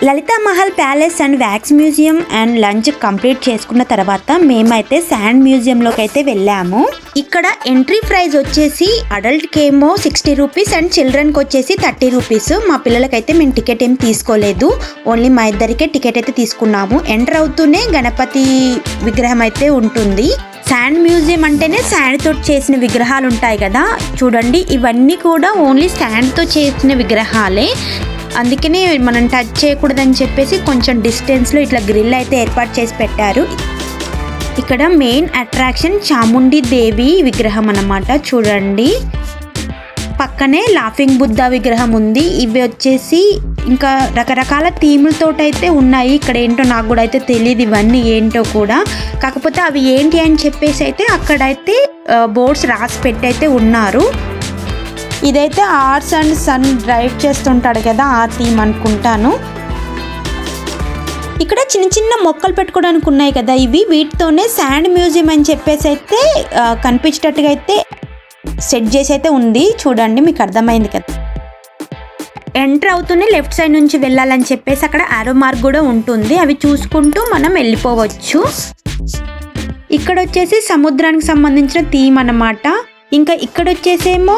Lalitha Mahal palace and wax museum and lunch complete చేసుకున్న తర్వాత మేమైతే శాండ్ మ్యూజియంలోకి అయితే వెళ్ళాము. ఇక్కడ ఎంట్రీ ప్రైస్ వచ్చేసి అడల్ట్కి ఏమో 60 రూపీస్ అండ్ చిల్డ్రన్కి వచ్చేసి 30 రూపీస్. మా పిల్లలకైతే మేము టికెట్ ఏం తీసుకోలేదు, ఓన్లీ మా ఇద్దరికే టికెట్ అయితే తీసుకున్నాము. ఎంటర్ అవుతూనే గణపతి విగ్రహం అయితే ఉంటుంది. శాండ్ మ్యూజియం అంటేనే శాండ్ తోటి చేసిన విగ్రహాలు ఉంటాయి కదా, చూడండి ఇవన్నీ కూడా ఓన్లీ శాండ్తో చేసిన విగ్రహాలే. అందుకనే మనం టచ్ చేయకూడదని చెప్పేసి కొంచెం డిస్టెన్స్లో ఇట్లా గ్రిల్ అయితే ఏర్పాటు చేసి పెట్టారు. ఇక్కడ మెయిన్ అట్రాక్షన్ చాముండి దేవి విగ్రహం అన్నమాట. చూడండి పక్కనే లాఫింగ్ బుద్ధ విగ్రహం ఉంది. ఇవి వచ్చేసి ఇంకా రకరకాల థీములతోటైతే ఉన్నాయి. ఇక్కడ ఏంటో నాకు కూడా అయితే తెలియదు ఇవన్నీ ఏంటో కూడా, కాకపోతే అవి ఏంటి అని చెప్పేసి అయితే అక్కడైతే బోర్డ్స్ రాసి పెట్టి అయితే ఉన్నారు. ఇదైతే ఆర్ట్స్ అండ్ సన్ డ్రైవ్ చేస్తుంటాడు కదా, ఆ థీమ్ అనుకుంటాను. ఇక్కడ చిన్న చిన్న మొక్కలు పెట్టుకోవడానికి ఉన్నాయి కదా, ఇవి వీటితోనే శాండ్ మ్యూజియం అని చెప్పేసి అయితే కనిపించేటట్టుగా అయితే సెట్ చేసి అయితే ఉంది. చూడండి మీకు అర్థమైంది కదా. ఎంటర్ అవుతూనే లెఫ్ట్ సైడ్ నుంచి వెళ్ళాలని చెప్పేసి అక్కడ ఆరో మార్క్ కూడా ఉంటుంది, అవి చూసుకుంటూ మనం వెళ్ళిపోవచ్చు. ఇక్కడ వచ్చేసి సముద్రానికి సంబంధించిన థీమ్ అన్నమాట. ఇంకా ఇక్కడ వచ్చేసేమో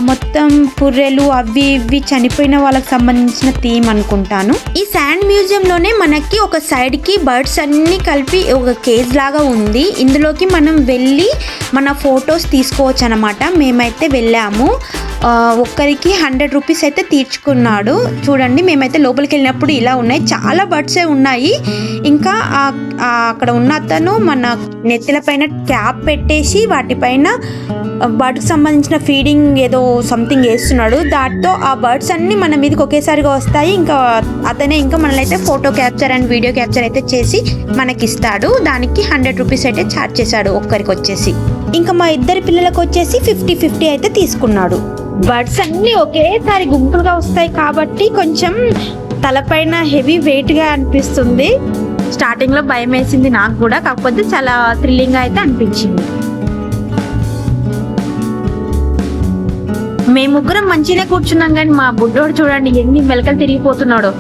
మొత్తం పుర్రెలు అవి ఇవి చనిపోయిన వాళ్ళకి సంబంధించిన థీమ్ అనుకుంటాను. ఈ శాండ్ మ్యూజియంలోనే మనకి ఒక సైడ్కి బర్డ్స్ అన్నీ కలిపి ఒక కేజ్ లాగా ఉంది. ఇందులోకి మనం వెళ్ళి మన ఫొటోస్ తీసుకోవచ్చు అనమాట. మేమైతే వెళ్ళాము, ఒక్కరికి 100 రూపీస్ అయితే తీర్చుకున్నాడు. చూడండి మేమైతే లోపలికి వెళ్ళినప్పుడు ఇలా ఉన్నాయి, చాలా బర్డ్సే ఉన్నాయి. ఇంకా అక్కడ ఉన్న అతను మన నెత్తిల పైన క్యాప్ పెట్టేసి వాటిపైన బర్డ్కి సంబంధించిన ఫీడింగ్ ఏదో సంథింగ్ వేస్తున్నాడు. దాంతో ఆ బర్డ్స్ అన్నీ మన మీదకి ఒకేసారిగా వస్తాయి. ఇంకా అతనే ఇంకా మనల్ని అయితే photo capture and video capture అయితే చేసి మనకి ఇస్తాడు. దానికి 100 రూపీస్ అయితే ఛార్జ్ చేశాడు ఒక్కరికి వచ్చేసి. ఇంకా మా ఇద్దరి పిల్లలకు వచ్చేసి 50 అయితే తీసుకున్నాడు. బర్డ్స్ అన్నీ ఒకేసారి గుంపులుగా వస్తాయి కాబట్టి కొంచెం తలపైన హెవీ వెయిట్గా అనిపిస్తుంది. స్టార్టింగ్లో భయం వేసింది నాకు కూడా, కాకపోతే చాలా థ్రిల్లింగ్ అయితే అనిపించింది. మేము ముగ్గురం మంచిగా కూర్చున్నాం కానీ మా బుడ్డోడు చూడండి ఎన్ని మెలకలు తిరిగిపోతున్నాడో.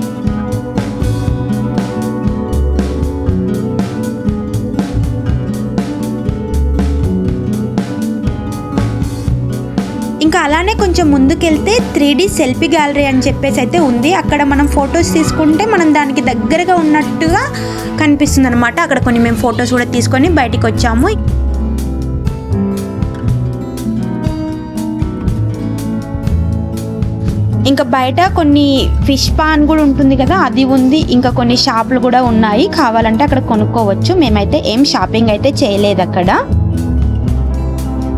ఇంకా అలానే కొంచెం ముందుకెళ్తే 3D సెల్ఫీ గ్యాలరీ అని చెప్పేసి అయితే ఉంది. అక్కడ మనం ఫొటోస్ తీసుకుంటే మనం దానికి దగ్గరగా ఉన్నట్టుగా కనిపిస్తుంది అనమాట. అక్కడ కొన్ని మేము ఫొటోస్ కూడా తీసుకొని బయటికి వచ్చాము. ఇంకా బయట కొన్ని ఫిష్ పాన్ కూడా ఉంటుంది కదా, అది ఉంది. ఇంకా కొన్ని షాపులు కూడా ఉన్నాయి, కావాలంటే అక్కడ కొనుక్కోవచ్చు. మేమైతే ఏం షాపింగ్ అయితే చేయలేదు అక్కడ.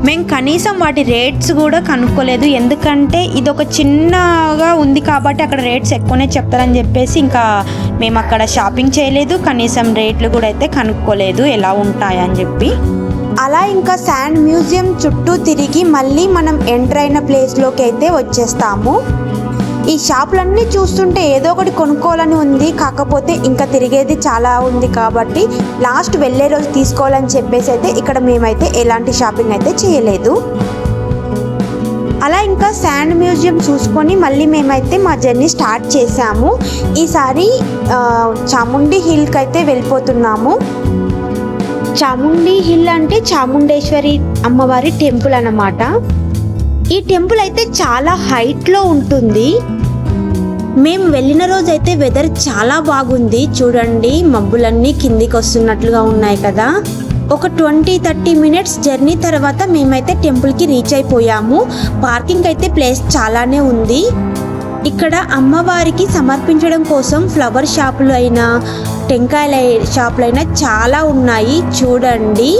మేము కనీసం వాటి రేట్స్ కూడా కనుక్కోలేదు, ఎందుకంటే ఇది ఒక చిన్నగా ఉంది కాబట్టి అక్కడ రేట్స్ ఎక్కువనే చెప్తారని చెప్పేసి ఇంకా మేము అక్కడ షాపింగ్ చేయలేదు. కనీసం రేట్లు కూడా అయితే కనుక్కోలేదు ఎలా ఉంటాయని చెప్పి. అలా ఇంకా శాండ్ మ్యూజియం చుట్టూ తిరిగి మళ్ళీ మనం ఎంటర్ అయిన ప్లేస్లోకి అయితే వచ్చేస్తాము. ఈ షాపులన్నీ చూస్తుంటే ఏదో ఒకటి కొనుక్కోవాలని ఉంది, కాకపోతే ఇంకా తిరిగేది చాలా ఉంది కాబట్టి లాస్ట్ వెళ్ళే రోజు తీసుకోవాలని చెప్పేసి అయితే ఇక్కడ మేమైతే ఎలాంటి షాపింగ్ అయితే చేయలేదు. అలా ఇంకా శాండ్ మ్యూజియం చూసుకొని మళ్ళీ మేమైతే మా జర్నీ స్టార్ట్ చేసాము. ఈసారి చాముండి హిల్కి అయితే వెళ్ళిపోతున్నాము. చాముండి హిల్ అంటే చాముండేశ్వరి అమ్మవారి టెంపుల్ అన్నమాట. ఈ టెంపుల్ అయితే చాలా హైట్లో ఉంటుంది. మేము వెళ్ళిన రోజు అయితే వెదర్ చాలా బాగుంది. చూడండి మబ్బులన్నీ కిందికి వస్తున్నట్లుగా ఉన్నాయి కదా. ఒక 20-30 మినిట్స్ జర్నీ తర్వాత మేమైతే టెంపుల్కి రీచ్ అయిపోయాము. పార్కింగ్ అయితే ప్లేస్ చాలానే ఉంది. ఇక్కడ అమ్మవారికి సమర్పించడం కోసం ఫ్లవర్ షాపులు అయినా టెంకాయల షాపులైనా చాలా ఉన్నాయి. చూడండి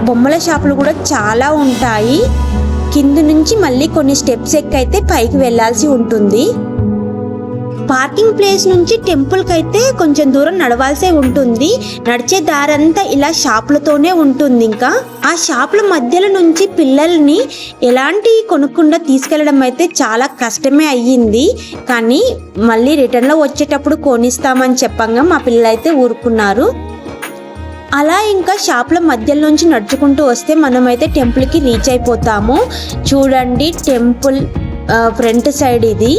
బొమ్మల షాపులు కూడా చాలా ఉంటాయి. కింద నుంచి మళ్ళీ కొన్ని స్టెప్స్ ఎక్కైతే పైకి వెళ్ళాల్సి ఉంటుంది. పార్కింగ్ ప్లేస్ నుంచి టెంపుల్కి అయితే కొంచెం దూరం నడవాల్సే ఉంటుంది. నడిచే దారంతా ఇలా షాపులతోనే ఉంటుంది. ఇంకా ఆ షాపుల మధ్యలో నుంచి పిల్లల్ని ఎలాంటి కొనుక్కుండా తీసుకెళ్ళడం అయితే చాలా కష్టమే అయ్యింది. కానీ మళ్ళీ రిటర్న్లో వచ్చేటప్పుడు కొనిస్తామని చెప్పంగా మా పిల్లలు అయితే ఊరుకున్నారు. అలా ఇంకా షాప్ల మధ్యలో నుంచి నడుచుకుంటూ వస్తే మనమైతే టెంపుల్కి రీచ్ అయిపోతాము. చూడండి టెంపుల్ ఫ్రంట్ సైడ్ ఇది.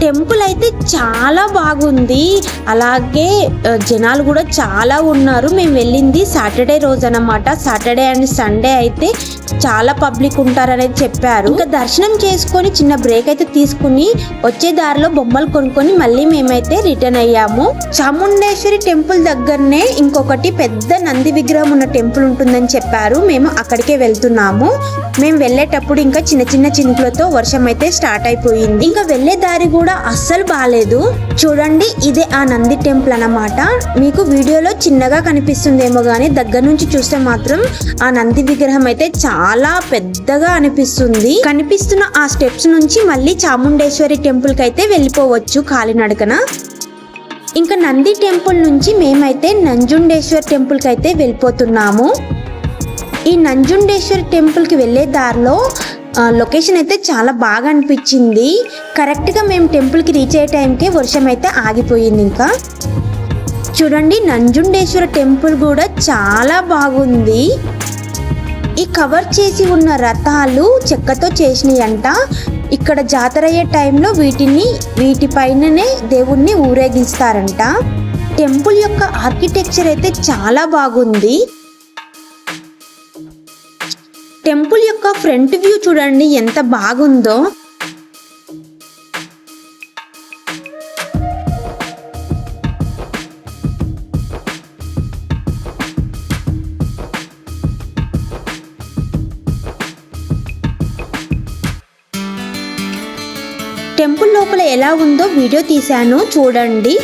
టెంపుల్ అయితే చాలా బాగుంది. అలాగే జనాలు కూడా చాలా ఉన్నారు. మేము వెళ్ళింది సాటర్డే రోజు అన్నమాట. సాటర్డే అండ్ సండే అయితే చాలా పబ్లిక్ ఉంటారనేది చెప్పారు. ఇంకా దర్శనం చేసుకొని చిన్న బ్రేక్ అయితే తీసుకుని వచ్చే దారిలో బొమ్మలు కొనుక్కొని మళ్ళీ మేమైతే రిటర్న్ అయ్యాము. చాముండేశ్వరి టెంపుల్ దగ్గరనే ఇంకొకటి పెద్ద నంది విగ్రహం ఉన్న టెంపుల్ ఉంటుందని చెప్పారు. మేము అక్కడికే వెళ్తున్నాము. మేము వెళ్ళేటప్పుడు ఇంకా చిన్న చిన్న చినుకులతో వర్షం అయితే స్టార్ట్ అయిపోయింది. ఇంకా వెళ్ళే దారి కూడా అస్సలు బాలేదు. చూడండి, ఇదే ఆ నంది టెంపుల్ అన్నమాట. మీకు వీడియోలో చిన్నగా కనిపిస్తుందేమో కానీ దగ్గర నుంచి చూస్తే మాత్రం ఆ నంది విగ్రహం అయితే చాలా పెద్దగా అనిపిస్తుంది. కనిపిస్తున్న ఆ స్టెప్స్ నుంచి మళ్ళీ చాముండేశ్వరి టెంపుల్ కి అయితే వెళ్ళిపోవచ్చు కాలినడకన. ఇంకా నంది టెంపుల్ నుంచి మేమైతే నంజుండేశ్వర్ టెంపుల్ కి అయితే వెళ్ళిపోతున్నాము. ఈ నంజుండేశ్వర్ టెంపుల్ కి వెళ్ళే దారిలో లొకేషన్ అయితే చాలా బాగా అనిపించింది. కరెక్ట్గా మేము టెంపుల్కి రీచ్ అయ్యే టైంకే వర్షం అయితే ఆగిపోయింది. ఇంకా చూడండి, నంజుండేశ్వర టెంపుల్ కూడా చాలా బాగుంది. ఈ కవర్ చేసి ఉన్న రథాలు చెక్కతో చేసినాయి అంట. ఇక్కడ జాతర అయ్యే టైంలో వీటిపైననే దేవుణ్ణి ఊరేగిస్తారంట. టెంపుల్ యొక్క ఆర్కిటెక్చర్ అయితే చాలా బాగుంది. టెంపుల్ యొక్క ఫ్రంట్ వ్యూ చూడండి ఎంత బాగుందో. టెంపుల్ లోపల ఎలా ఉందో వీడియో తీశాను, చూడండి.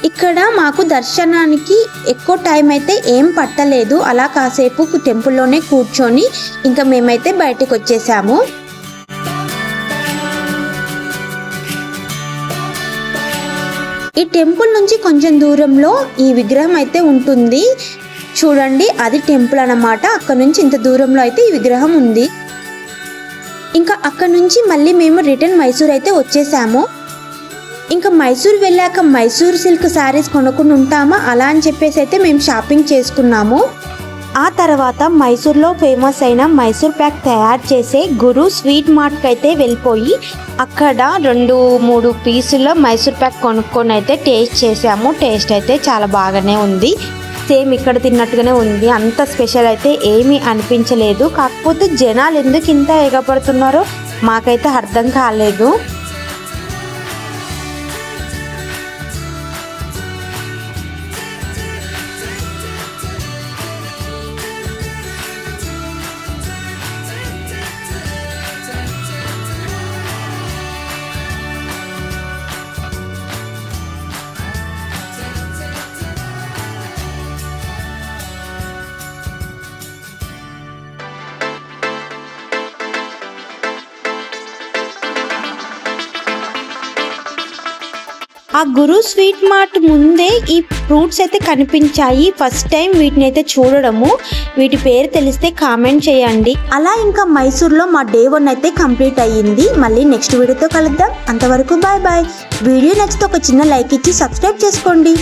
ఇక్కడ మాకు దర్శనానికి ఎక్కువ టైం అయితే ఏం పట్టలేదు. అలా కాసేపు టెంపుల్లోనే కూర్చొని ఇంకా మేమైతే బయటకు వచ్చేసాము. ఈ టెంపుల్ నుంచి కొంచెం దూరంలో ఈ విగ్రహం అయితే ఉంటుంది. చూడండి, అది టెంపుల్ అన్నమాట. అక్కడ నుంచి ఇంత దూరంలో అయితే ఈ విగ్రహం ఉంది. ఇంకా అక్కడ నుంచి మళ్ళీ మేము రిటర్న్ మైసూర్ అయితే వచ్చేసాము. ఇంకా మైసూర్ వెళ్ళాక మైసూర్ సిల్క్ శారీస్ కొనుక్కుని ఉంటామా అలా అని చెప్పేసి అయితే మేము షాపింగ్ చేసుకున్నాము. ఆ తర్వాత మైసూర్లో ఫేమస్ అయిన మైసూర్ ప్యాక్ తయారు చేసే గురు స్వీట్ మార్ట్కి అయితే వెళ్ళిపోయి అక్కడ 2-3 పీసుల మైసూర్ ప్యాక్ కొనుక్కొని అయితే టేస్ట్ చేసాము. టేస్ట్ అయితే చాలా బాగానే ఉంది. సేమ్ ఇక్కడ తిన్నట్టుగానే ఉంది. అంత స్పెషల్ అయితే ఏమీ అనిపించలేదు. కాకపోతే జనాలు ఎందుకు ఇంత ఎగపడుతున్నారో మాకైతే అర్థం కాలేదు. ఆ గురు స్వీట్ మార్ట్ ముందే ఈ ఫ్రూట్స్ అయితే కనిపించాయి. ఫస్ట్ టైం వీటిని అయితే చూడడము. వీటి పేరు తెలిస్తే కామెంట్ చేయండి. అలా ఇంకా మైసూర్లో మా డే 1 అయితే కంప్లీట్ అయ్యింది. మళ్ళీ నెక్స్ట్ వీడియోతో కలుద్దాం. అంతవరకు బాయ్ బాయ్. వీడియో నచ్చితే ఒక చిన్న లైక్ ఇచ్చి సబ్స్క్రైబ్ చేసుకోండి.